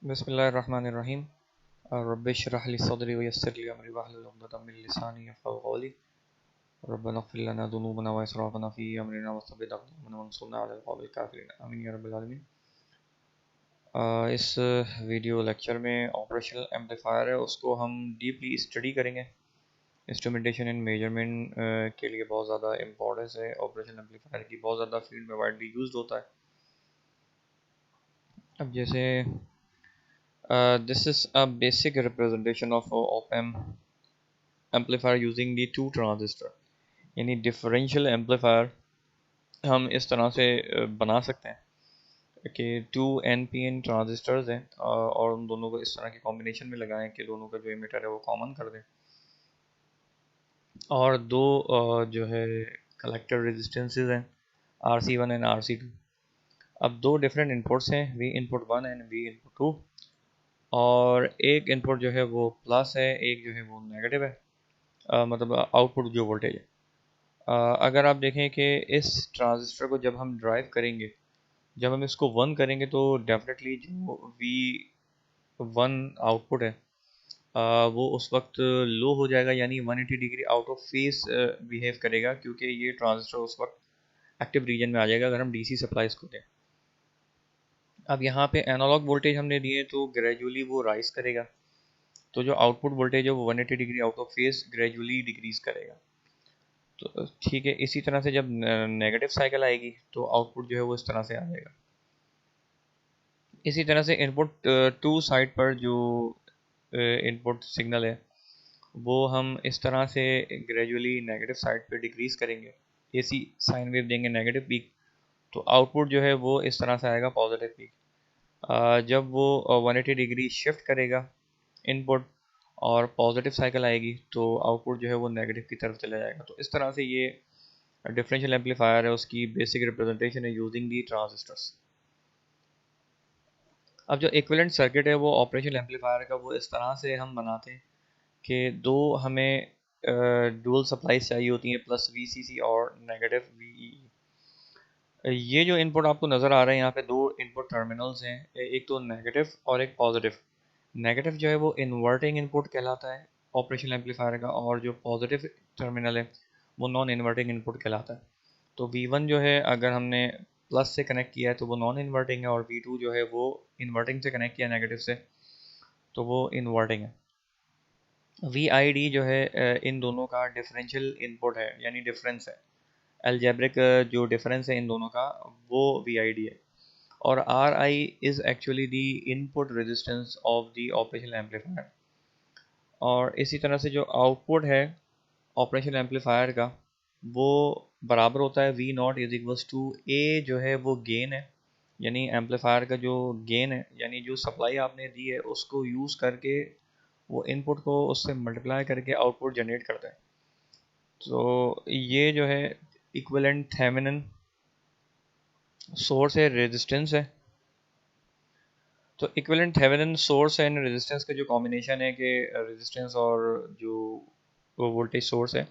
बिस्मिल्लाहिर्रहमानिर्रहीम। रब्बिश्रह ली सदरी वयस्सिर ली अमरी वहलुल उक़दतम मिन लिसानी यफ़क़हू क़ौली। रब्बना इग़फ़िर लना ज़ुनूबना व इसराफ़ना फ़ी अमरिना वसब्बित अक़दामना वंसूरना अलल क़ौमिल काफ़िरीन। आमीन या रब्बिल आलमीन। इस वीडियो लेक्चर में ऑपरेशनल एम्पलीफायर है, उसको हम डीपली स्टडी करेंगे। इंस्ट्रूमेंटेशन एंड मेजरमेंट के लिए बहुत ज़्यादा इम्पोर्टेंस है ऑपरेशनल एम्पलीफायर की, बहुत ज़्यादा फील्ड में वाइडली यूज़ होता है। अब जैसे this is a basic representation of op-amp amplifier using the two transistor, यानी डिफरेंशियल एम्पलीफायर हम इस तरह से बना सकते हैं कि 2 NPN ट्रांजिस्टर्स हैं और उन दोनों को इस तरह के कॉम्बिनेशन में लगाएं कि दोनों का जो एमिटर है वो कॉमन कर दें, और दो जो है कलेक्टर रेजिस्टेंसेस हैं RC1 एंड RC2। अब दो डिफरेंट इनपुट्स हैं, V input 1 and V input 2, और एक इनपुट जो है वो प्लस है, एक जो है वो नेगेटिव है, मतलब आउटपुट जो वोल्टेज है। अगर आप देखें कि इस ट्रांजिस्टर को जब हम ड्राइव करेंगे, जब हम इसको 1 करेंगे तो डेफिनेटली जो V1 आउटपुट है वो उस वक्त लो हो जाएगा, यानी 180 degree out of face behave करेगा, क्योंकि ये ट्रांजिस्टर उस वक्त एक्टिव रीजन में आ जाएगा अगर हम DC सप्लाई इसको दें। अब यहाँ पे एनालॉग वोल्टेज हमने दिए तो ग्रेजुअली वो राइज करेगा, तो जो आउटपुट वोल्टेज है वो 180 degree out of face gradually decrease करेगा। तो ठीक है, इसी तरह से जब नेगेटिव साइकिल आएगी तो आउटपुट जो है वो इस तरह से आ जाएगा। इसी तरह से इनपुट 2 साइड पर जो इनपुट सिग्नल है वो हम इस तरह से ग्रेजुअली नेगेटिव साइड पे डिक्रीज करेंगे, AC साइन वेव देंगे नेगेटिव पीक, तो आउटपुट जो है वो इस तरह से आएगा पॉजिटिव पीक। जब वो 180 डिग्री शिफ्ट करेगा इनपुट और पॉजिटिव साइकिल आएगी तो आउटपुट जो है वो नेगेटिव की तरफ चला जाएगा। तो इस तरह से ये डिफरेंशियल एम्पलीफायर है, उसकी बेसिक रिप्रेजेंटेशन है यूजिंग दी ट्रांजिस्टर्स। अब जो इक्विवेलेंट सर्किट है वो ऑपरेशनल एम्पलीफायर का वो इस तरह से हम बनाते हैं कि दो हमें डुअल सप्लाईज चाहिए होती हैं, प्लस VCC और नेगेटिव VEE। ये जो इनपुट आपको नज़र आ रहे हैं यहाँ पे दो इनपुट टर्मिनल्स हैं, एक तो नेगेटिव और एक पॉजिटिव। नेगेटिव जो है वो इन्वर्टिंग इनपुट कहलाता है ऑपरेशनल एम्पलीफायर का, और जो पॉजिटिव टर्मिनल है वो नॉन इन्वर्टिंग इनपुट कहलाता है। तो V1 जो है अगर हमने प्लस से कनेक्ट किया है तो वो नॉन इन्वर्टिंग है, और V2 जो है वो इन्वर्टिंग से कनेक्ट किया नेगेटिव से तो वो इन्वर्टिंग है। VID जो है इन दोनों का डिफरेंशियल इनपुट है, यानी डिफरेंस है, अलजेब्रिक जो डिफरेंस है इन दोनों का वो VID है। और RI is actually the input resistance of the operational amplifier. और इसी तरह से जो आउटपुट है ऑपरेशनल एम्पलीफायर का वो बराबर होता है V0 is equals to A जो है वो गेन है, यानी एम्पलीफायर का जो गेन है, यानी जो सप्लाई आपने दी है उसको यूज़ करके वो इनपुट को उससे मल्टीप्लाई करके आउटपुट जनरेट करता है। तो ये जो है इक्विवेलेंट थेवेनिन सोर्स है, रेजिस्टेंस है। तो equivalent Thevenin source and resistance का जो कॉम्बिनेशन है कि रेजिस्टेंस और जो वोल्टेज सोर्स है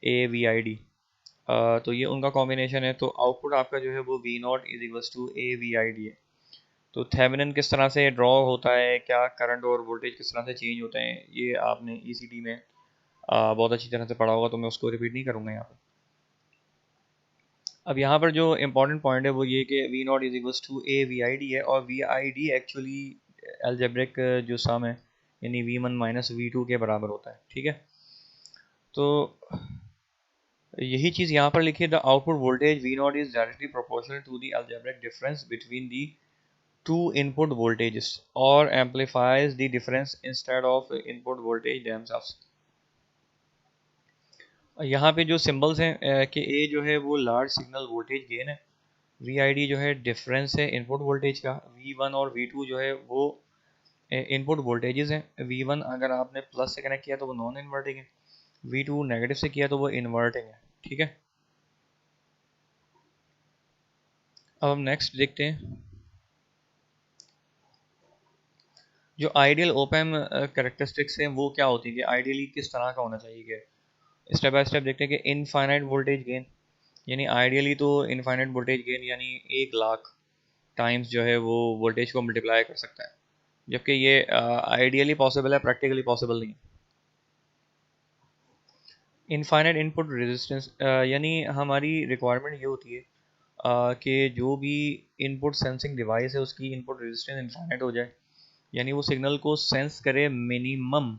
AVID, तो ये उनका कॉम्बिनेशन है। तो आउटपुट आपका जो है वो V0 is equals to AVID है। तो थेवेनिन किस तरह से ड्रॉ होता है, क्या करंट और वोल्टेज किस तरह से चेंज होते हैं, ये आपने ECT में बहुत अच्छी तरह से पढ़ा होगा, तो मैं उसको रिपीट नहीं करूँगा यहाँ पर। अब यहाँ पर जो इम्पोर्टेंट पॉइंट है वो ये कि V0 is equals to AVID है, और VID एक्चुअली अलजेब्रिक जो सम है यानी V1 माइनस V2 के बराबर होता है। ठीक है, तो यही चीज़ यहाँ पर लिखी है, the output voltage V0 is directly proportional to the algebraic difference between the two input voltages और amplifies the difference instead of input voltage themselves. यहाँ पे जो सिंबल्स हैं कि A जो है वो लार्ज सिग्नल वोल्टेज गेन है, VID जो है डिफरेंस है इनपुट वोल्टेज का, V1 और V2 जो है वो इनपुट वोल्टेजेस हैं। V1 अगर आपने प्लस से कनेक्ट किया तो वो नॉन इन्वर्टिंग है, V2 नेगेटिव से किया तो वो इन्वर्टिंग है। ठीक है, अब हम नेक्स्ट देखते हैं जो आइडियल ओपैम कैरेक्टरिस्टिक्स हैं वो क्या होती है, कि आइडियली किस तरह का होना चाहिए। कि स्टेप बाय स्टेप देखते हैं कि इनफाइनाइट वोल्टेज गेन, यानी आइडियली तो इनफाइनाइट वोल्टेज गेन यानी 1 लाख टाइम्स जो है वो वोल्टेज को मल्टीप्लाई कर सकता है, जबकि ये आइडियली पॉसिबल है, प्रैक्टिकली पॉसिबल नहीं। इनफाइनाइट इनपुट रेजिस्टेंस यानी हमारी रिक्वायरमेंट ये होती है कि जो भी इनपुट सेंसिंग डिवाइस है उसकी इनपुट रेजिस्टेंस इनफाइनाइट हो जाए, यानी वो सिग्नल को सेंस करे मिनिमम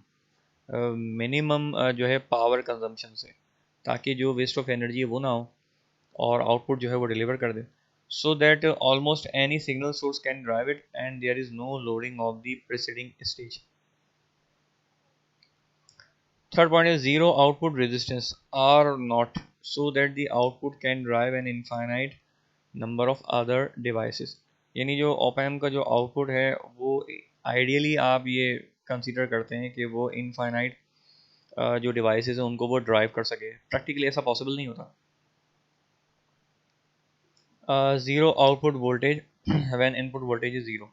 जो है पावर कंजम्पशन से, ताकि जो वेस्ट ऑफ एनर्जी है वो ना हो और आउटपुट जो है वो डिलीवर कर दे, so that almost any signal source can drive it and there is no loading of the preceding stage. Third point is zero output resistance or not, so that the output can drive an infinite number of other devices। यानी जो op amp का जो output है वो ideally आप ये consider करते हैं कि वो इनफाइनाइट जो डिवाइसेस हैं उनको वो ड्राइव कर सके। प्रैक्टिकली ऐसा पॉसिबल नहीं होता। Zero output voltage when input voltage is zero,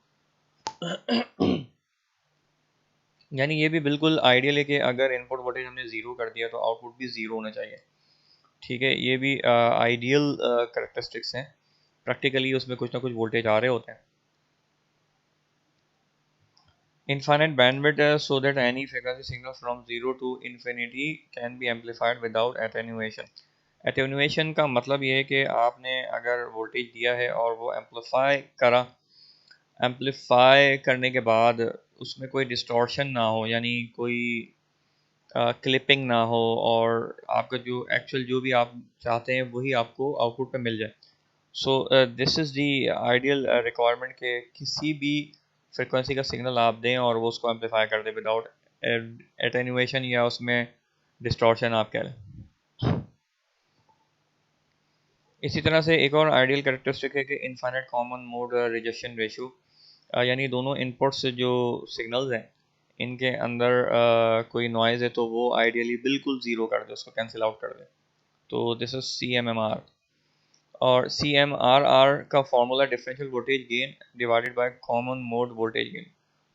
यानी ये भी बिल्कुल आइडियल है कि अगर इनपुट वोल्टेज हमने ज़ीरो कर दिया तो आउटपुट भी ज़ीरो होना चाहिए। ठीक है, ये भी आइडियल करेक्टरिस्टिक्स हैं। प्रैक्टिकली उसमें कुछ ना कुछ वोल्टेज आ रहे होते हैं। Infinite bandwidth so that any frequency signal from 0 to infinity can be amplified without attenuation। Attenuation का मतलब ये है कि आपने अगर वोल्टेज दिया है और वो एम्पलीफाई करने के बाद उसमें कोई डिस्टॉर्शन ना हो, यानी कोई क्लिपिंग ना हो, और आपका जो एक्चुअल जो भी आप चाहते हैं वही आपको आउटपुट पे मिल जाए। So this is the ideal requirement के किसी भी फ्रिक्वेंसी का सिग्नल आप दें और वो उसको एम्पलीफाई कर दे विदाउट एटेन्यूएशन या उसमें डिस्टॉर्शन आप कह लें। इसी तरह से एक और आइडियल कैरेक्टरिस्टिक है कि infinite common mode rejection ratio, यानी दोनों इनपुट्स जो सिग्नल्स हैं इनके अंदर कोई नॉइज़ है तो वो आइडियली बिल्कुल ज़ीरो कर दे, उसको कैंसिल आउट कर दे। तो दिस इज CMRR। और CMRR का formula differential voltage gain divided by common mode voltage gain.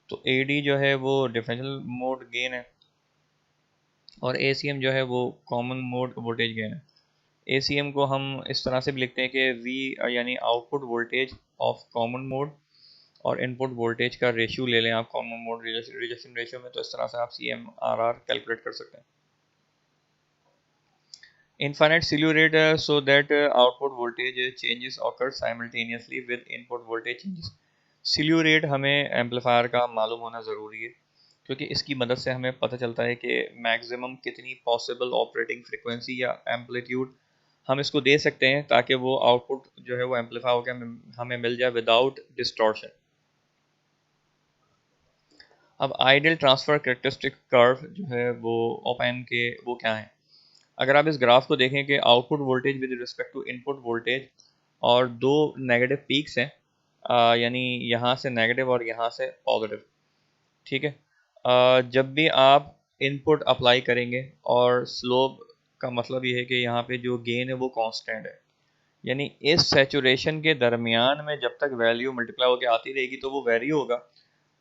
तो AD जो है वो डिफरेंशियल मोड गेन है और ACM जो है वो कॉमन मोड वोल्टेज गेन है। ACM को हम इस तरह से भी लिखते हैं कि V यानी output voltage of common mode और इनपुट वोल्टेज का रेशियो ले लें आप कॉमन मोड रिजेक्शन रेशियो में, तो इस तरह से आप CMRR कैलकुलेट कर सकते हैं। Infinite slew rate so that output voltage changes occur simultaneously with input voltage changes। slew rate हमें एम्पलीफायर का मालूम होना ज़रूरी है, क्योंकि इसकी मदद से हमें पता चलता है कि मैक्सिमम कितनी पॉसिबल ऑपरेटिंग फ्रिक्वेंसी या एम्पलीट्यूड हम इसको दे सकते हैं ताकि वो आउटपुट जो है वो एम्पलीफाई होकर हमें मिल जाए विदाउट डिस्टॉर्शन। अब आइडियल ट्रांसफ़र कैरेक्टरिस्टिक कर्व जो है वो ऑप एम्प के वो क्या है। अगर आप इस ग्राफ को देखें कि output voltage with respect to input voltage और दो नेगेटिव पीक्स हैं, यानी यहाँ से नेगेटिव और यहाँ से पॉजिटिव। ठीक है, जब भी आप इनपुट अप्लाई करेंगे और स्लोप का मतलब ये है कि यहाँ पे जो गेन है वो कांस्टेंट है, यानी इस सैचुरेशन के दरमियान में जब तक वैल्यू मल्टीप्लाई होकर आती रहेगी तो वो वेरी होगा,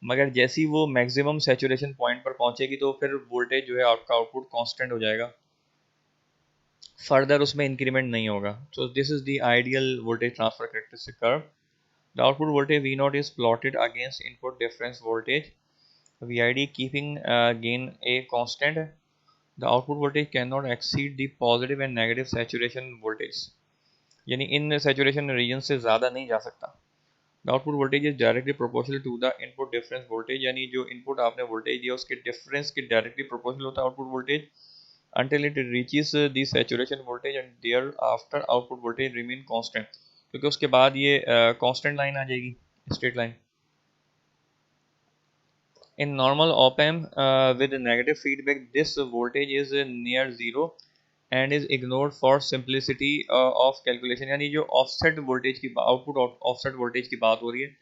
मगर जैसी वो मैक्सिमम सैचुरेशन पॉइंट पर पहुंचेगी तो फिर वोल्टेज जो है आपका आउटपुट कांस्टेंट हो जाएगा, फर्दर उसमें इंक्रीमेंट नहीं होगा। So this is the ideal voltage transfer characteristic curve। The output voltage V0 is plotted against input difference voltage VID, keeping gain a constant। The output voltage cannot exceed the positive and negative saturation voltage, यानी इन saturation region से ज़्यादा नहीं जा सकता। The output voltage is directly proportional to the input difference voltage, यानी जो input आपने voltage दिया उसके difference के directly proportional होता है output voltage until it reaches the saturation voltage and thereafter output voltage remain constant, क्योंकि उसके बाद ये constant line आ जाएगी, straight line। In normal op amp with negative feedback this voltage is near zero and is ignored for simplicity of calculation। यानी जो offset voltage की output offset voltage की बात हो रही है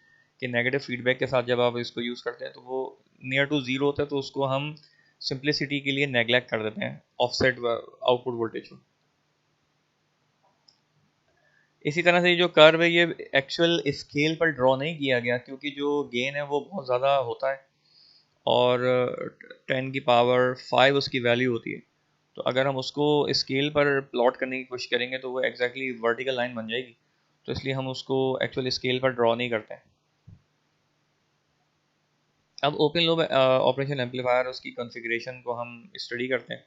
कि negative feedback के साथ जब आप इसको यूज़ करते हैं तो वो near to zero होता है, तो उसको हम सिंप्लिसिटी के लिए नेग्लेक्ट कर देते हैं ऑफसेट आउटपुट वोल्टेज को। इसी तरह से जो कर्व है ये एक्चुअल स्केल पर ड्रॉ नहीं किया गया, क्योंकि जो गेन है वो बहुत ज़्यादा होता है और 10 की पावर 5 उसकी वैल्यू होती है, तो अगर हम उसको स्केल पर प्लॉट करने की कोशिश करेंगे तो वो एग्जैक्टली वर्टिकल लाइन बन जाएगी, तो इसलिए हम उसको एक्चुअल स्केल पर ड्रॉ नहीं करते हैं। अब ओपन लूप ऑपरेशन एम्पलीफायर, उसकी कॉन्फ़िगरेशन को हम स्टडी करते हैं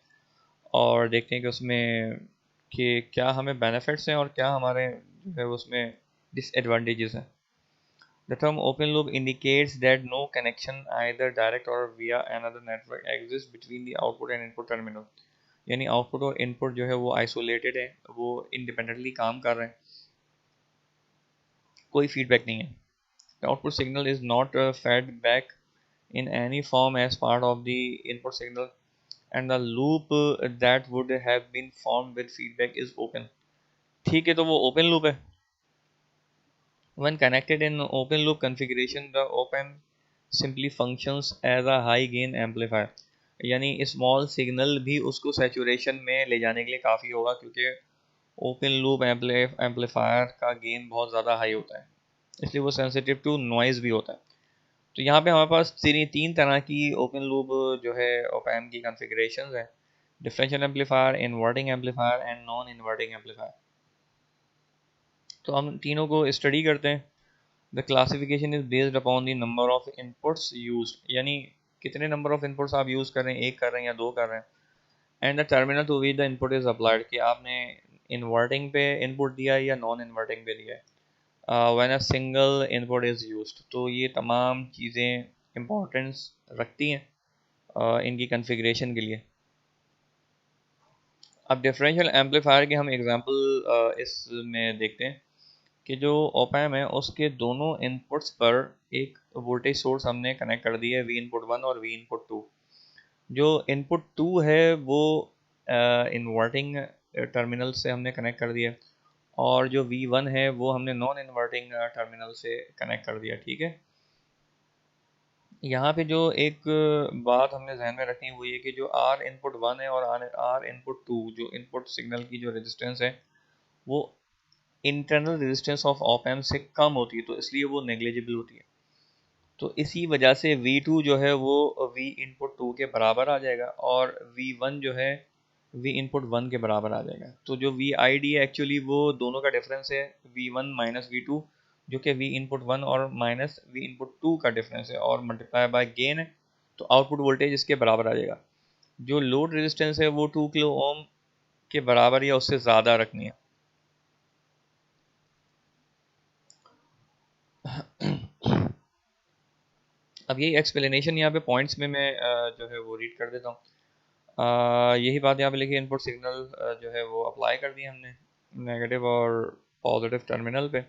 और देखते हैं कि उसमें कि क्या हमें बेनिफिट्स हैं और क्या हमारे जो है उसमें डिसएडवांटेजेस हैं। The term open loop indicates that no connection, either direct or via another network, exists between the output and input terminal. यानी आउटपुट और इनपुट जो है वो आइसोलेटेड है, वो इंडिपेंडेंटली काम कर रहे हैं, कोई फीडबैक नहीं है। The output signal is not fed back in any form as part of the input signal, and the loop that would have been formed with feedback is open. ठीक है, तो वो ओपन लूप है। When connected in open loop configuration, the op-amp simply functions as a high gain amplifier. यानी small signal भी उसको saturation में ले जाने के लिए काफ़ी होगा, क्योंकि ओपन लूप एम्पलीफायर का गेन बहुत ज़्यादा हाई होता है, इसलिए वो सेंसिटिव टू नॉइज़ भी होता है। तो यहाँ पे हमारे पास तीन तरह की ओपन लूप जो है op-amp की कॉन्फ़िगरेशंस है: differential amplifier, inverting amplifier and non inverting amplifier. तो हम तीनों को स्टडी करते हैं। The classification is based upon the number of inputs used, यानी कितने नंबर ऑफ इनपुट्स आप यूज़ कर रहे हैं, एक कर रहे हैं या दो कर रहे हैं। And the terminal to which the input is applied, कि आपने इन्वर्टिंग पे इनपुट दिया है या नॉन इन्वर्टिंग पे दिया है। When a single input is used, तो ये तमाम चीज़ें इंपॉर्टेंस रखती हैं इनकी कन्फिग्रेशन के लिए। अब डिफरेंशियल एम्पलीफायर के हम एग्जांपल इसमें देखते हैं कि जो ओपैम है उसके दोनों इनपुट्स पर एक वोल्टेज सोर्स हमने कनेक्ट कर दिया है, वी इनपुट वन और वी इनपुट टू। जो इनपुट टू है वो इन्वर्टिंग टर्मिनल से हमने कनेक्ट कर दिया, और जो वी वन है वो हमने नॉन इन्वर्टिंग टर्मिनल से कनेक्ट कर दिया। ठीक है, यहाँ पे जो एक बात हमने जहन में रखनी हुई है कि जो आर इनपुट वन है और आर इनपुट टू, जो इनपुट सिग्नल की जो रेजिस्टेंस है वो internal resistance of op amp से कम होती है, तो इसलिए वो नेग्लिजिबल होती है। तो इसी वजह से V2 जो है वो V इनपुट 2 के बराबर आ जाएगा, और V1 जो है V इनपुट 1 के बराबर आ जाएगा। तो जो VID है एक्चुअली वो दोनों का डिफरेंस है, V1 माइनस V2, जो कि V इनपुट 1 और माइनस V इनपुट 2 का डिफरेंस है, और मल्टीप्लाई बाय गेन है, तो आउटपुट वोल्टेज इसके बराबर आ जाएगा। जो लोड रेजिस्टेंस है वो 2 किलो ओम के बराबर या उससे ज़्यादा रखनी है। अब यही एक्सप्लेनेशन यहाँ पे पॉइंट्स में मैं जो है वो रीड कर देता हूँ। यही बात यहाँ पे लिखी, इनपुट सिग्नल जो है वो अप्लाई कर दिया हमने नेगेटिव और पॉजिटिव टर्मिनल पे।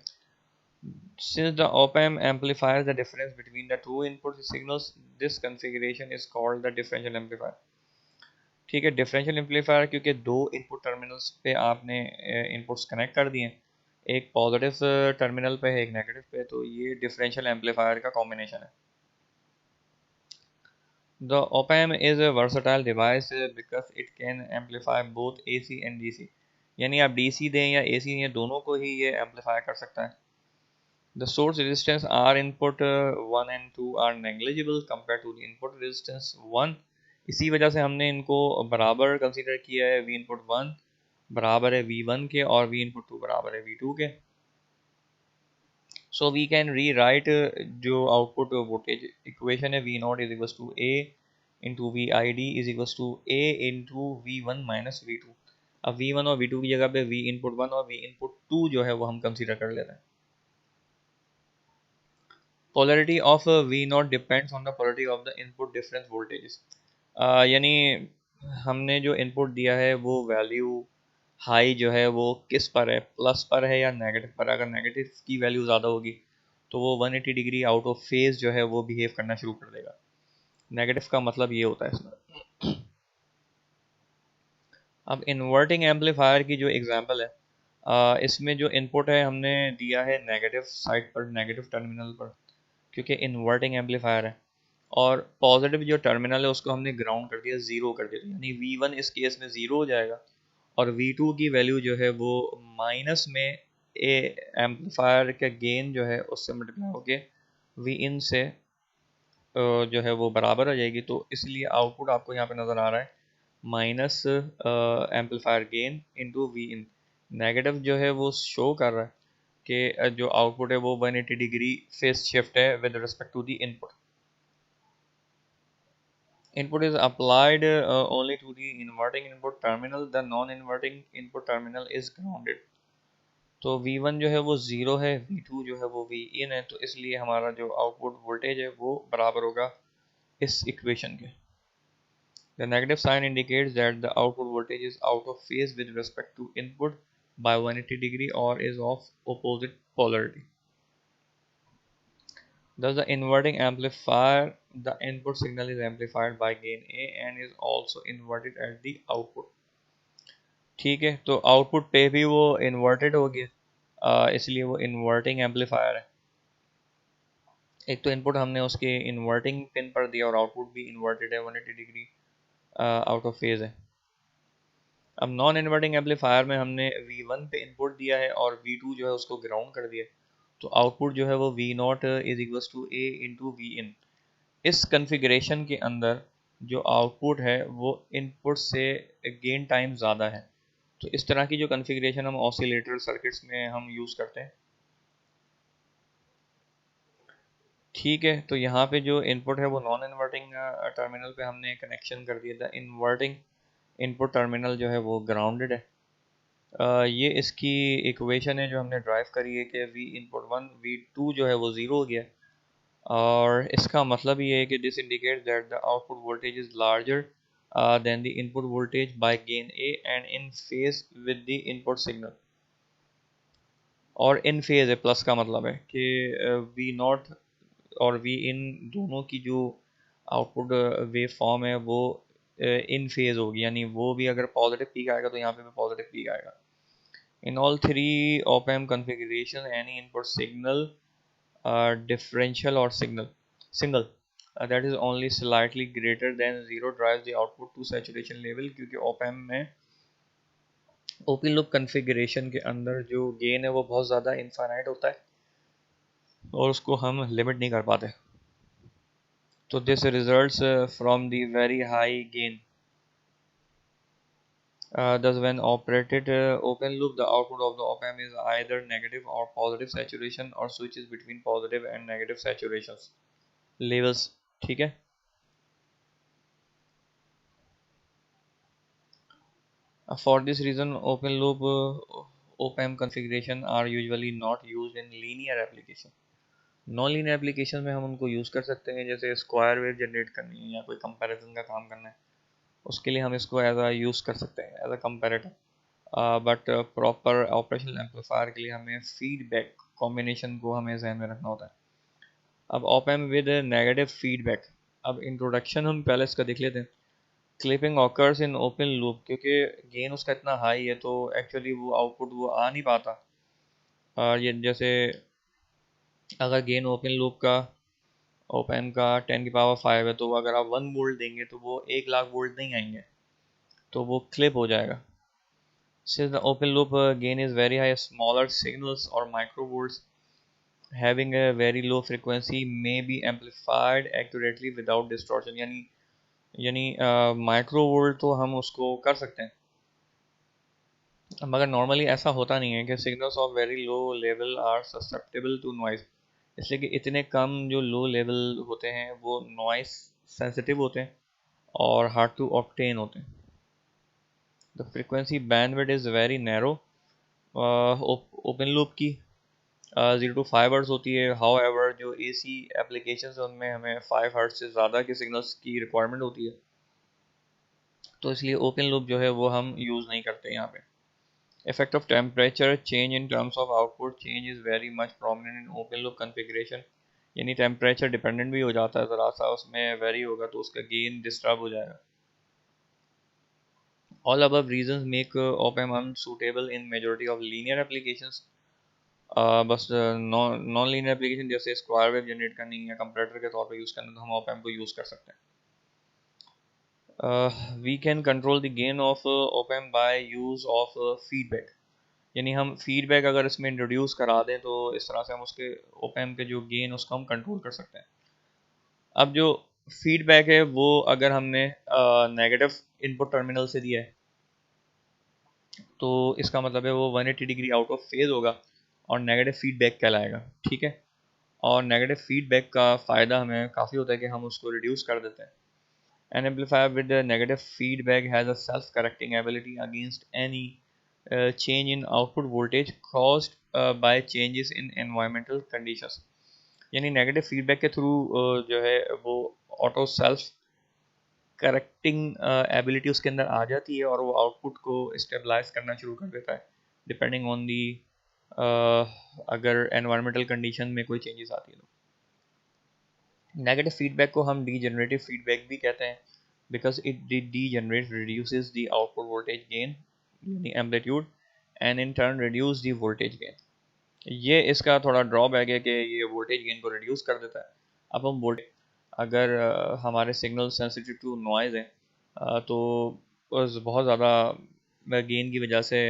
Since the op-amp amplifies the difference between the two input signals, this configuration is called the differential amplifier. ठीक है, डिफरेंशियल एम्पलीफायर क्योंकि दो इनपुट टर्मिनल्स पे आपने इनपुट्स कनेक्ट कर दिए, एक पॉजिटिव टर्मिनल पे है एक नेगेटिव पे, तो ये डिफरेंशियल एम्पलीफायर का कॉम्बिनेशन है। The op-amp is a versatile device because it can amplify both AC and DC. यानी आप DC दें या AC दें, दोनों को ही ये एम्पलीफाई कर सकता है। The source resistance R input 1 and 2 are negligible compared to the input resistance 1. इसी वजह से हमने इनको बराबर कंसीडर किया है, V input 1 बराबर है V1 के और V input 2 बराबर है V2 के। So we can rewrite जो आउटपुट वोल्टेज इक्वेशन है, V naught is equal to A into V I D is equal to A into V1 minus V2। अब V1 और V2 की जगह पे V इनपुट 1 और V input 2 जो है वो हम कंसीडर कर लेते हैं। Polarity of V not depends on the polarity of the input difference voltages. यानी हमने जो इनपुट दिया है वो वैल्यू हाई जो है वो किस पर है, प्लस पर है या नेगेटिव पर। अगर नेगेटिव की वैल्यू ज़्यादा होगी तो वो 180 डिग्री आउट ऑफ फेज जो है वो बिहेव करना शुरू कर देगा। नेगेटिव का मतलब ये होता है इसमें। अब इन्वर्टिंग एम्पलीफायर की जो एग्जांपल है, इसमें जो इनपुट है हमने दिया है नेगेटिव साइड पर, नेगेटिव टर्मिनल पर, क्योंकि इन्वर्टिंग एम्पलीफायर है, और पॉजिटिव जो टर्मिनल है उसको हमने ग्राउंड कर दिया, ज़ीरो कर दिया, यानी V1 इस केस में ज़ीरो हो जाएगा, और V2 की वैल्यू जो है वो माइनस में ए एम्पलीफायर का गेन जो है उससे मल्टीप्लाई होके V इन से जो है वो बराबर आ जाएगी। तो इसलिए आउटपुट आपको यहाँ पे नज़र आ रहा है minus amplifier gain into V इन। नेगेटिव जो है वो शो कर रहा है कि जो आउटपुट है वो 180 डिग्री फेस शिफ्ट है with respect to the input. Input is applied only to the inverting input terminal. The non-inverting input terminal is grounded. तो V1 जो है वो 0 है, V2 जो है वो V in है, तो इसलिए हमारा जो आउटपुट वोल्टेज है वो बराबर होगा इस इक्वेशन के. The negative sign indicates that the output voltage is out of phase with respect to input by 180 degree or is of opposite polarity. Thus, the inverting amplifier, the input signal is amplified by gain A and is also inverted at the output. ठीक है, तो output पे भी वो inverted हो गया, इसलिए वो इन्वर्टिंग एम्पलीफायर है. एक तो इनपुट हमने उसके इन्वर्टिंग पिन पर दिया और आउटपुट भी इन्वर्टेड है, 180 डिग्री आउट ऑफ फेज है. अब नॉन इन्वर्टिंग एम्पलीफायर में हमने V1 पे इनपुट दिया है और V2 जो है उसको ग्राउंड कर दिया, तो आउटपुट जो है वो V0 is equal to A into V in. इस कन्फिग्रेशन के अंदर जो आउटपुट है वो इनपुट से गेन टाइम ज़्यादा है. तो इस तरह की जो कन्फिग्रेशन हम ऑसिलेटर सर्किट्स में हम यूज़ करते हैं. ठीक है, तो यहाँ पे जो इनपुट है वो नॉन इन्वर्टिंग टर्मिनल पे हमने कनेक्शन कर दिया था. इन्वर्टिंग इनपुट टर्मिनल जो है वो ग्राउंडेड है. ये इसकी इक्वेशन है जो हमने ड्राइव करी है कि V इनपुट 1 V2 जो है वो 0 हो गया, और इसका मतलब ये है कि this indicates that the output voltage is larger than the input voltage bye gain A and in phase with the input signal. और इन फेज है, प्लस का मतलब है कि V0 और V इन दोनों की जो आउटपुट वेव फॉर्म है वो इन फेज होगी, यानी वो भी अगर पॉजिटिव पीक आएगा तो यहाँ पे भी पॉजिटिव पीक आएगा. In all three op-amp configuration, any input signal, differential or single that is only slightly greater than 0 drives the output to saturation level, क्योंकि op-amp में ओपन लूप कन्फिगरेशन के अंदर जो गेन है वो बहुत ज़्यादा इनफाइनाइट होता है और उसको हम लिमिट नहीं कर पाते. तो this results from the very high gain. Thus, when operated open loop, the output of the op-amp is either negative or positive saturation or switches between positive and negative saturations levels. ठीक है. For this reason, open loop op-amp configuration are usually not used in linear application. Non linear application में हम उनको use कर सकते हैं, जैसे square wave generate करनी है या कोई कंपैरिजन का काम करना है, उसके लिए हम इसको एज अ यूज़ कर सकते हैं as a comparator. But proper operational amplifier के लिए हमें फीडबैक कॉम्बिनेशन को हमें जहन में रखना होता है. अब op amp with negative feedback. अब इंट्रोडक्शन हम पहले इसका देख लेते हैं. Clipping occurs in open loop, क्योंकि गेन उसका इतना हाई है तो एक्चुअली वो आउटपुट वो आ नहीं पाता. और ये जैसे अगर गेन ओपन लूप का ओप एम्प का 10⁵ है तो अगर आप 1 वोल्ट देंगे तो वो 1,00,000 वोल्ट नहीं आएंगे, तो वो क्लिप हो जाएगा. Since the open loop gain is very high, smaller signals or microvolts having a very low frequency may be amplified accurately without distortion. यानी माइक्रोवोल्ट तो हम उसको कर सकते हैं, मगर नॉर्मली ऐसा होता नहीं है कि signals of very low level are susceptible to noise. इसलिए कि इतने कम जो लो लेवल होते हैं वो नॉइस सेंसिटिव होते हैं और हार्ड टू ऑब्टेन होते हैं. The frequency bandwidth is very narrow. Open loop की 0 to 5 हर्ट्ज़ होती है. हाउ एवर जो AC एप्लीकेशन है उनमें हमें 5 हर्ट्ज़ से ज़्यादा के सिग्नल्स की रिक्वायरमेंट होती है, तो इसलिए ओपन लूप जो है वो हम यूज़ नहीं करते यहाँ पे. Effect of temperature change in terms of output change is very much prominent in open loop configuration. यानी टेम्परेचर डिपेंडेंट भी हो जाता है, ज़रा सा उसमें वेरी होगा तो उसका गेन डिस्टर्ब हो जाएगा. All above reasons make op-amp unsuitable in majority of linear applications. बस नॉन लीनियर एप्लीकेशन जैसे स्क्वायर वेव जनरेट करनी या कंपैरेटर के तौर पे यूज़ करना, तो हम ऑप एम्प को यूज़ कर सकते हैं. We can control the gain of op amp by use of feedback. यानी हम फीडबैक अगर इसमें इंट्रोड्यूस करा दें तो इस तरह से हम उसके ऑप एम्प के जो गेन उसको हम कंट्रोल कर सकते हैं. अब जो फीडबैक है वो अगर हमने नेगेटिव इनपुट टर्मिनल से दिया है तो इसका मतलब है वो 180 डिग्री आउट ऑफ फेज होगा और नेगेटिव फीडबैक कहलाएगा. ठीक है. और नेगेटिव फीडबैक का फ़ायदा हमें काफ़ी होता है कि हम उसको रिड्यूस कर देते हैं. An amplifier with a negative feedback has a self-correcting ability against any change in output voltage caused by changes in environmental conditions. यानी नेगेटिव फीडबैक के थ्रू जो है वो ऑटो सेल्फ करेक्टिंग एबिलिटी उसके अंदर आ जाती है और वो आउटपुट को स्टेबलाइज करना शुरू कर देता है डिपेंडिंग ऑन दी अगर एनवायरमेंटल कंडीशन में कोई चेंजेस आती है तो। नेगेटिव फीडबैक को हम डीजेनरेटिव फीडबैक भी कहते हैं because it degenerate reduces the output voltage gain यानी amplitude and in turn reduce the voltage gain. ये इसका थोड़ा ड्रॉबैक है कि ये वोल्टेज गेन को रिड्यूस कर देता है। अब हम वोल्टेज अगर हमारे सिग्नल सेंसिटिव टू नॉइज़ है तो बहुत ज़्यादा गेन की वजह से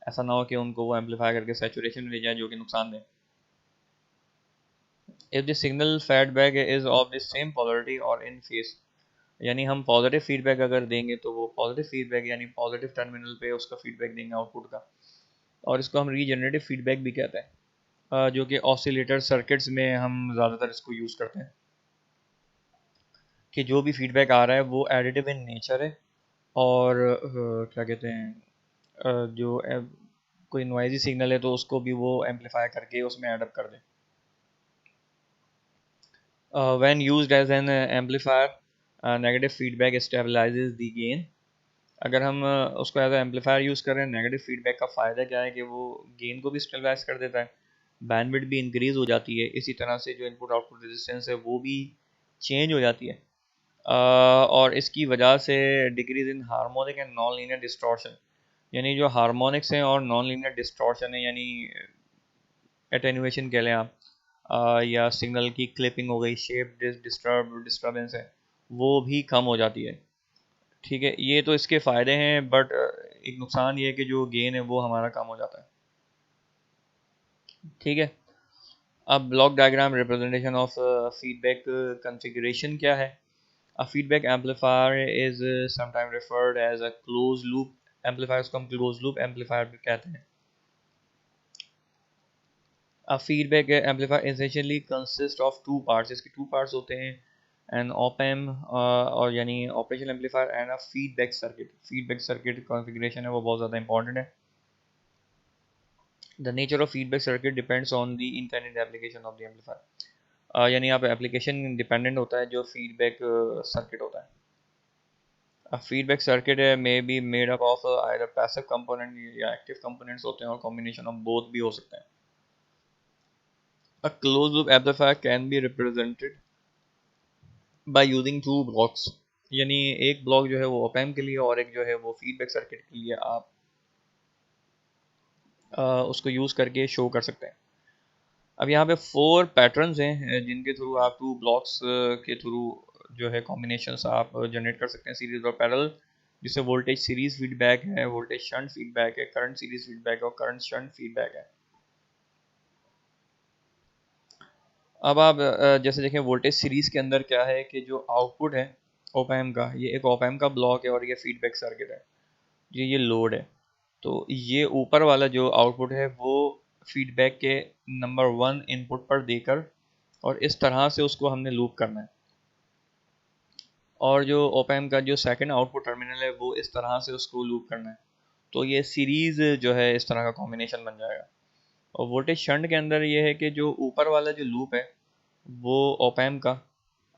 ऐसा ना हो कि उनको वो एम्पलीफाई करके सैचुरेशन में ले जाए जो कि नुकसान दे। If the signal feedback is of the same polarity और इन फेस, यानी हम पॉजिटिव फीडबैक अगर देंगे तो वो पॉजिटिव फीडबैक यानी पॉजिटिव टर्मिनल पे उसका फीडबैक देंगे आउटपुट का, और इसको हम रीजनरेटिव फीडबैक भी कहते हैं जो कि ऑसिलेटर सर्किट्स में हम ज़्यादातर इसको यूज़ करते हैं कि जो भी फीडबैक आ रहा है वो एडिटिव इन नेचर है और क्या कहते हैं जो कोई नॉइजी सिग्नल है तो उसको भी वो एम्पलीफाई करके उसमें एडअप कर दे। When used as an amplifier negative feedback stabilises the gain. अगर हम उसको एज एम्पलीफायर यूज़ कर रहे हैं, नेगेटिव फीडबैक का फ़ायदा क्या है कि वो गेन को भी स्टेबलाइज कर देता है, बैंडविड्थ भी इंक्रीज़ हो जाती है, इसी तरह से जो इनपुट आउटपुट रेजिस्टेंस है वो भी चेंज हो जाती है और इसकी वजह से decrease in harmonic and non linear distortion, यानी जो हार्मोनिक्स हैं और नॉन लीनियर डिस्टॉर्शन है यानी एटेन्यूएशन कह लें आप या सिग्नल की क्लिपिंग हो गई, शेप डिस्टर्बेंस है, वो भी कम हो जाती है। ठीक है, ये तो इसके फ़ायदे हैं बट एक नुकसान ये है कि जो गेन है वो हमारा कम हो जाता है। ठीक है, अब block diagram representation of feedback configuration क्या है। A feedback amplifier is sometimes referred as a closed loop amplifier, उसको हम closed loop amplifier भी कहते हैं। A feedback amplifier essentially consists of two parts, इसके two parts होते हैं, an op-amp और यानी operational amplifier and a feedback circuit. Feedback circuit configuration है वो बहुत ज़्यादा इंपॉर्टेंट है। The nature of feedback circuit depends on the intended application of the amplifier, यानी यहाँ पे एप्लीकेशन डिपेंडेंट होता है जो फीडबैक सर्किट होता है। A feedback circuit may be made up of either passive component या active components होते हैं और combination of both भी हो सकते हैं। A closed loop amplifier can be represented by using two blocks, यानी एक ब्लॉक जो है वो op amp के लिए और एक जो है वो फीडबैक सर्किट के लिए आप उसको यूज़ करके शो कर सकते हैं। अब यहाँ पे 4 पैटर्न्स हैं जिनके थ्रू आप टू ब्लॉक्स के थ्रू जो है कॉम्बिनेशंस आप जनरेट कर सकते हैं सीरीज और पैरेलल, जिससे वोल्टेज सीरीज फीडबैक है, वोल्टेज शंट फीडबैक है, करंट सीरीज फीडबैक है और करंट शंट फीडबैक है। अब आप जैसे देखें वोल्टेज सीरीज के अंदर क्या है कि जो आउटपुट है ऑप एम्प का, ये एक ऑप एम्प का ब्लॉक है और ये फीडबैक सर्किट है, ये लोड है। तो ये ऊपर वाला जो आउटपुट है वो फीडबैक के नंबर 1 इनपुट पर देकर और इस तरह से उसको हमने लूप करना है, और जो ऑप एम्प का जो सेकंड आउटपुट टर्मिनल है वो इस तरह से उसको लूप करना है। तो ये सीरीज़ जो है इस तरह का कॉम्बिनेशन बन जाएगा। और वोल्टेज शंट के अंदर ये है कि जो ऊपर वाला जो लूप है वो ऑप एम्प का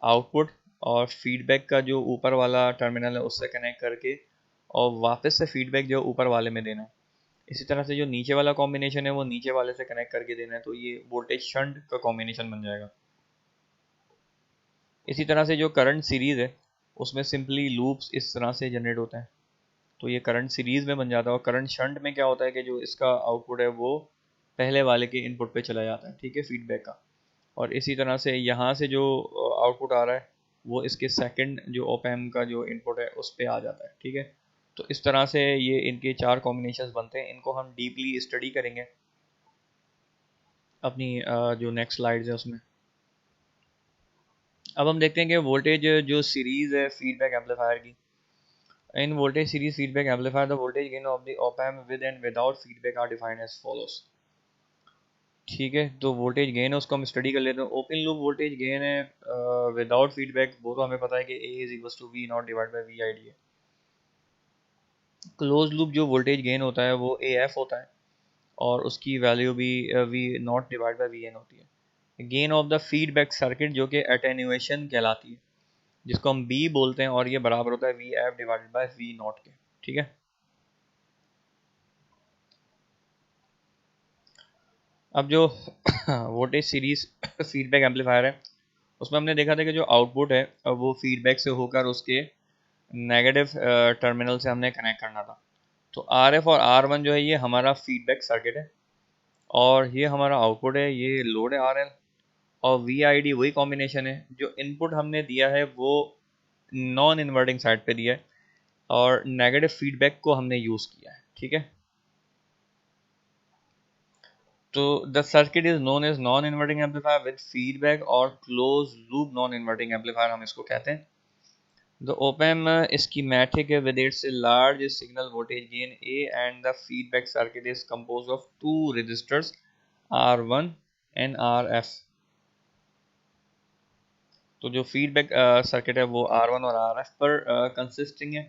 आउटपुट और फीडबैक का जो ऊपर वाला टर्मिनल है उससे कनेक्ट करके और वापस से फीडबैक जो ऊपर वाले में देना है। इसी तरह से जो नीचे वाला कॉम्बिनेशन है वो नीचे वाले से कनेक्ट करके देना है, तो ये वोल्टेज शंट का कॉम्बिनेशन बन जाएगा। इसी तरह से जो करंट सीरीज़ है उसमें सिंपली लूप्स इस तरह से जनरेट होते हैं, तो ये करंट सीरीज़ में बन जाता है। और करंट शंट में क्या होता है कि जो इसका आउटपुट है वो पहले वाले के इनपुट पे चला जाता है, ठीक है, फीडबैक का। और इसी तरह से यहाँ से जो आउटपुट आ रहा है वो इसके सेकंड जो ऑप एम्प का जो इनपुट है उस पर आ जाता है, ठीक है। तो इस तरह से ये इनके 4 कॉम्बिनेशंस बनते हैं। इनको हम डीपली स्टडी करेंगे अपनी जो नेक्स्ट स्लाइड्स है उसमें। अब हम देखते हैं कि वोल्टेज जो सीरीज़ है फीडबैक एम्पलीफायर की, in voltage series feedback amplifier the voltage gain of the op amp with and without feedback are defined as follows. ठीक है, तो वोल्टेज गेन है उसको हम स्टडी कर लेते हैं। ओपन लूप वोल्टेज गेन है विदाउट फीडबैक, वो तो हमें पता है कि A is equal to V not divide by V I D है। क्लोज लूप जो वोल्टेज गेन होता है वो ए एफ होता है और उसकी वैल्यू भी V not divide by V N होती है। Gain of the feedback circuit जो कि एटेन्यूएशन कहलाती है, जिसको हम बी बोलते हैं, और ये बराबर होता है V F divided by V naught के। ठीक है, अब जो वोल्टेज सीरीज फीडबैक एम्पलीफायर है उसमें हमने देखा था कि जो आउटपुट है वो फीडबैक से होकर उसके नेगेटिव टर्मिनल से हमने कनेक्ट करना था। तो आर एफ और आर वन जो है ये हमारा फीडबैक सर्किट है और ये हमारा आउटपुट है, ये लोड है आर एल, और वी आई डी वही कॉम्बिनेशन है। जो इनपुट हमने दिया है वो नॉन इन्वर्टिंग साइड पे दिया है और नेगेटिव फीडबैक को हमने यूज़ किया है। ठीक है, तो the circuit is known as non inverting amplifier with feedback और close loop non inverting amplifier हम इसको कहते हैं। The op-amp schematic with its large signal voltage gain A and the feedback circuit is composed of two resistors R1 and RF। तो जो feedback circuit है वो R1 और RF पर कंसिस्टिंग है।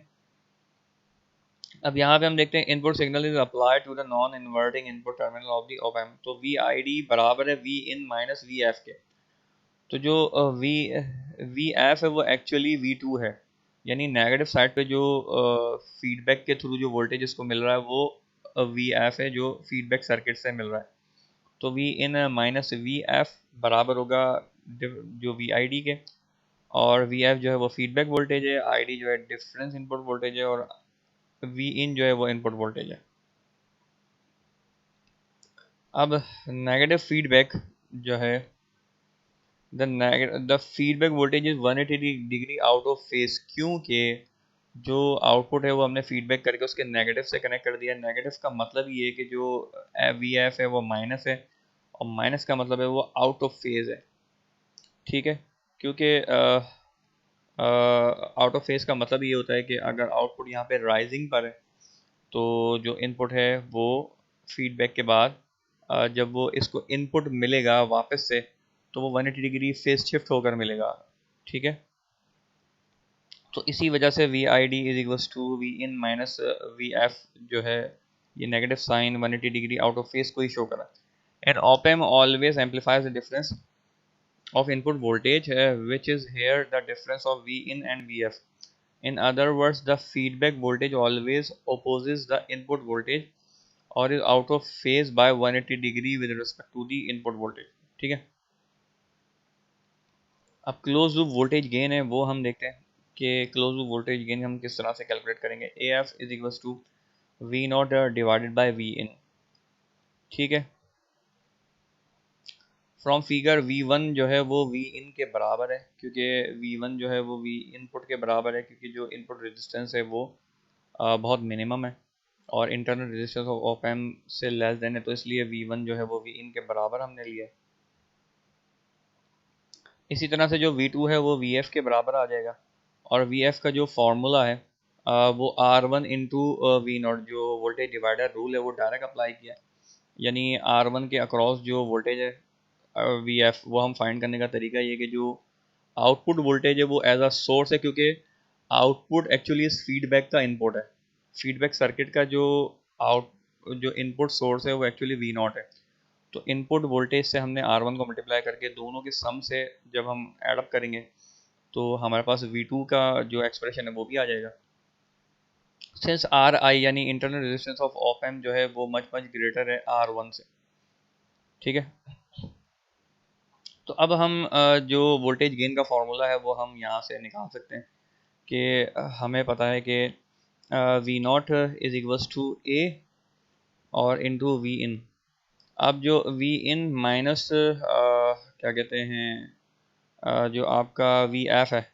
अब यहाँ पे हम देखते हैं input signal is applied to the non inverting input terminal of the op amp। तो वी आई डी बराबर है V in minus V F के। तो जो वी एफ है वो एक्चुअली वी टू है, यानी नेगेटिव साइड पे जो फीडबैक के थ्रू जो वोल्टेज इसको मिल रहा है वो वी एफ है जो फीडबैक सर्किट से मिल रहा है। तो V in minus V F बराबर होगा जो वी आई डी के, और वी एफ जो है वो फीडबैक वोल्टेज है, आई डी जो है डिफरेंस इनपुट वोल्टेज है, और वी इन जो है वो इनपुट वोल्टेज है। अब नेगेटिव फीडबैक जो है the feedback voltage is 180 degree out of face, क्योंकि जो आउटपुट है वो हमने फीडबैक करके उसके नेगेटिव से कनेक्ट कर दिया। नेगेटिव का मतलब ये है कि जो वी एफ है वो माइनस है, और माइनस का मतलब है वो आउट ऑफ फेज है। ठीक है, क्योंकि आउट ऑफ फेज का मतलब ये होता है कि अगर आउटपुट यहाँ पे राइजिंग पर है तो जो इनपुट है वो फीडबैक के बाद जब वो इसको इनपुट मिलेगा वापस से तो वो 180 डिग्री फेज शिफ्ट होकर मिलेगा। ठीक है, तो इसी वजह से V I D is equals to V in minus V F जो है ये negative sign 180 degree out of phase को ही शो करा। And op amp always amplifies the difference of input voltage which is here the difference of V in and VF। In other words, the feedback voltage always opposes the input voltage or is out of phase by 180 degree with respect to the input voltage। ठीक है, अब close loop voltage gain है वो हम देखते हैं कि close loop voltage gain हम किस तरह से कैलकुलेट करेंगे। A F is equals to V naught divided by V in. ठीक है, फ्रॉम फिगर V1 जो है वो V इन के बराबर है, क्योंकि V1 जो है वो V इनपुट के बराबर है, क्योंकि जो इनपुट रेजिस्टेंस है वो बहुत मिनिमम है और internal resistance of op amp से लेस देन है, तो इसलिए V1 जो है वो V इन के बराबर हमने लिया है। इसी तरह से जो V2 है वो VF के बराबर आ जाएगा, और VF का जो फॉर्मूला है वो R1 one into V naught, जो वोल्टेज डिवाइडर रूल है वो डायरेक्ट अप्लाई किया, यानी R1 के अक्रॉस जो वोल्टेज है वी एफ वो हम फाइंड करने का तरीका ये कि जो आउटपुट वोल्टेज है वो एज अ सोर्स है, क्योंकि आउटपुट एक्चुअली इस फीडबैक का इनपुट है। फीडबैक सर्किट का जो इनपुट सोर्स है वो एक्चुअली वी नॉट है। तो इनपुट वोल्टेज से हमने आर वन को मल्टीप्लाई करके दोनों के सम से जब हम एडअप करेंगे तो हमारे पास वी टू का जो एक्सप्रेशन है वो भी आ जाएगा। सिंस आर आई यानी internal resistance of op amp जो है वो मच ग्रेटर है आर वन से। ठीक है, तो अब हम जो वोल्टेज गेन का फॉर्मूला है वो हम यहाँ से निकाल सकते हैं कि हमें पता है कि V naught is equals to A और इनटू वी इन। अब जो वी इन माइनस क्या कहते हैं जो आपका वी एफ है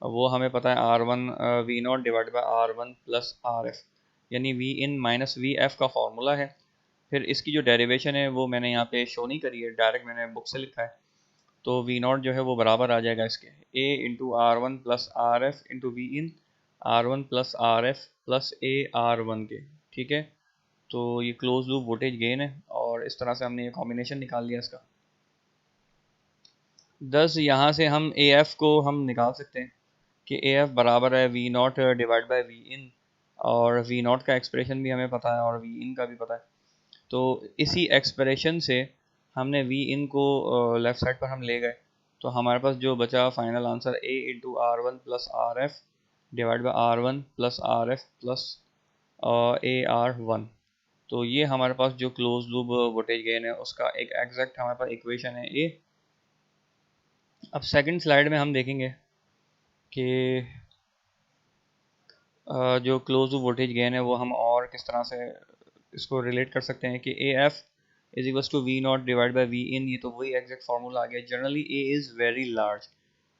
वो हमें पता है R one V not divide by R one plus R F, यानी V in minus V F का फॉर्मूला है। फिर इसकी जो डेरिवेशन है वो मैंने यहाँ पे शो नहीं करी है, डायरेक्ट मैंने बुक से लिखा है। तो वी नॉट जो है वो बराबर आ जाएगा इसके A into R one plus R F into V in R one plus R F plus A R one के। ठीक है, तो ये क्लोज लूप वोल्टेज गेन है और इस तरह से हमने ये कॉम्बिनेशन निकाल लिया इसका। 10 यहाँ से हम ए एफ को हम निकाल सकते हैं कि ए एफ बराबर है V not divide by V in, और वी नॉट का एक्सप्रेशन भी हमें पता है और वी इन का भी पता है। तो इसी एक्सप्रेशन से हमने वी इन को लेफ़्ट साइड पर हम ले गए, तो हमारे पास जो बचा final answer A into R one plus R F divide by R one plus R F plus A R one. तो ये हमारे पास जो क्लोज लूप वोल्टेज गेन है उसका एक एग्जैक्ट हमारे पास इक्वेशन है ए। अब सेकंड स्लाइड में हम देखेंगे कि जो क्लोज लूप वोल्टेज गेन है वो हम और किस तरह से इसको रिलेट कर सकते हैं कि A F is equal to V not divide by V in. ये तो वही एग्जैक्ट फार्मूला आ गया। Generally A is very large,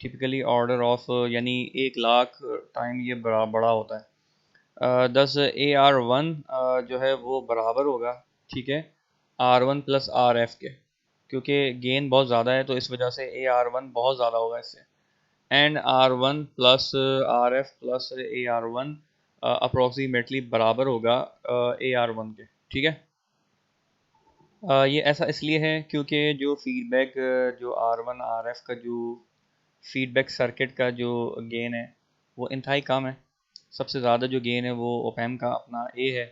typically order of यानी 1,00,000 टाइम ये बड़ा होता है। दस ए आर वन जो है वो बराबर होगा, ठीक है, R one plus R F के, क्योंकि गेन बहुत ज़्यादा है तो इस वजह से ए आर वन बहुत ज़्यादा होगा इससे। And R one plus R F plus A R one approximately बराबर होगा ए आर वन के, ठीक है। ये ऐसा इसलिए है क्योंकि जो फीडबैक जो आर वन आर एफ का जो फीडबैक सर्किट का जो गेन है वो इंतहाई कम है। सबसे ज़्यादा जो गेन है वो ओपैम का अपना ए है।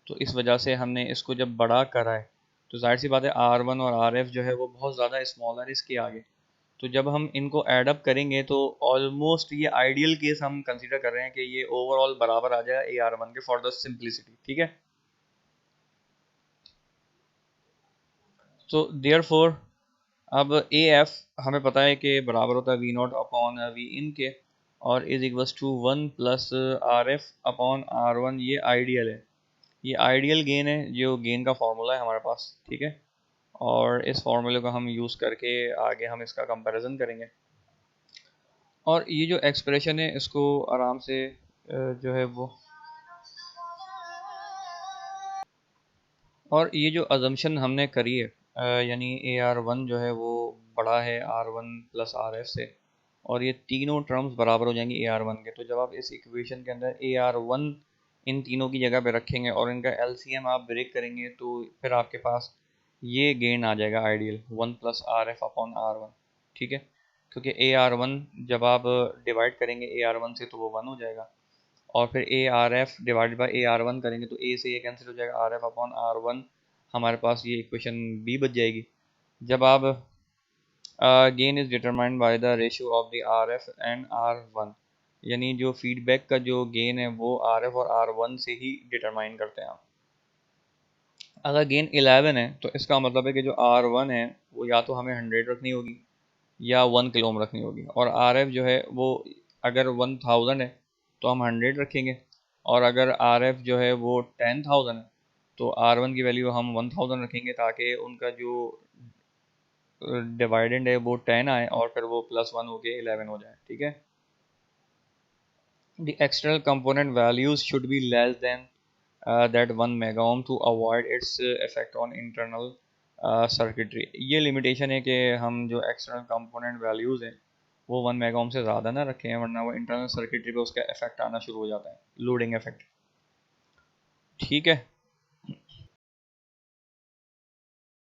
तो इस वजह से हमने इसको जब बड़ा करा है तो जाहिर सी बात है आर वन और आर एफ जो है वो बहुत ज़्यादा स्मॉल है इसके आगे। तो जब हम इनको ऐडअप करेंगे तो ऑलमोस्ट ये आइडियल केस हम कंसीडर कर रहे हैं कि ये ओवरऑल बराबर आ जाएगा ए आर वन के फॉर द सिंप्लिसिटी, ठीक है। तो देयर फोर अब ए एफ हमें पता है कि बराबर होता है V naught upon V in के, और is equals to one plus R F upon R one. ये आइडियल है, ये आइडियल गेन है जो गेन का फार्मूला है हमारे पास, ठीक है। और इस फार्मूले को हम यूज़ करके आगे हम इसका कंपैरिजन करेंगे। और ये जो एक्सप्रेशन है इसको आराम से जो है वो, और ये जो अजम्पशन हमने करी है यानी ए आर वन जो है वो बड़ा है R one plus R F से, और ये तीनों टर्म्स बराबर हो जाएंगी ए आर वन के। तो जब आप इस इक्वेशन के अंदर ए आर वन इन तीनों की जगह पे रखेंगे और इनका एलसीएम आप ब्रेक करेंगे तो फिर आपके पास ये गेन आ जाएगा ideal one plus R F upon R one, ठीक है। क्योंकि ए आर वन जब आप डिवाइड करेंगे ए आर वन से तो वो वन हो जाएगा, और फिर A R F divided by A R one करेंगे तो ए से ये कैंसिल हो जाएगा, R F upon R one हमारे पास ये इक्वेशन बी बच जाएगी। जब आप gain is determined by the ratio of the R F and R one, यानी जो फीडबैक का जो गेन है वो आर एफ और आर वन से ही डिटरमाइन करते हैं आप। अगर गेन 11 है तो इसका मतलब है कि जो आर वन है वो या तो हमें 100 रखनी होगी या 1 किलो ओम रखनी होगी, और आर एफ जो है वो अगर 1000 है तो हम 100 रखेंगे, और अगर आर एफ जो है वो 10,000 है तो आर वन की वैल्यू हम 1000 रखेंगे ताकि उनका जो डिवाइडेंड है वो 10 आए और फिर वो प्लस वन होके 11 हो जाए, ठीक है। The external component values should be less than that 1 mega ohm to avoid its effect on internal circuitry। ये लिमिटेशन है कि हम जो एक्सटर्नल कंपोनेंट वैल्यूज़ हैं वो 1 मेगा ओम से ज़्यादा ना रखें, वरना वो इंटरनल सर्किटरी पे उसका इफेक्ट आना शुरू हो जाता है, लोडिंग इफेक्ट, ठीक है।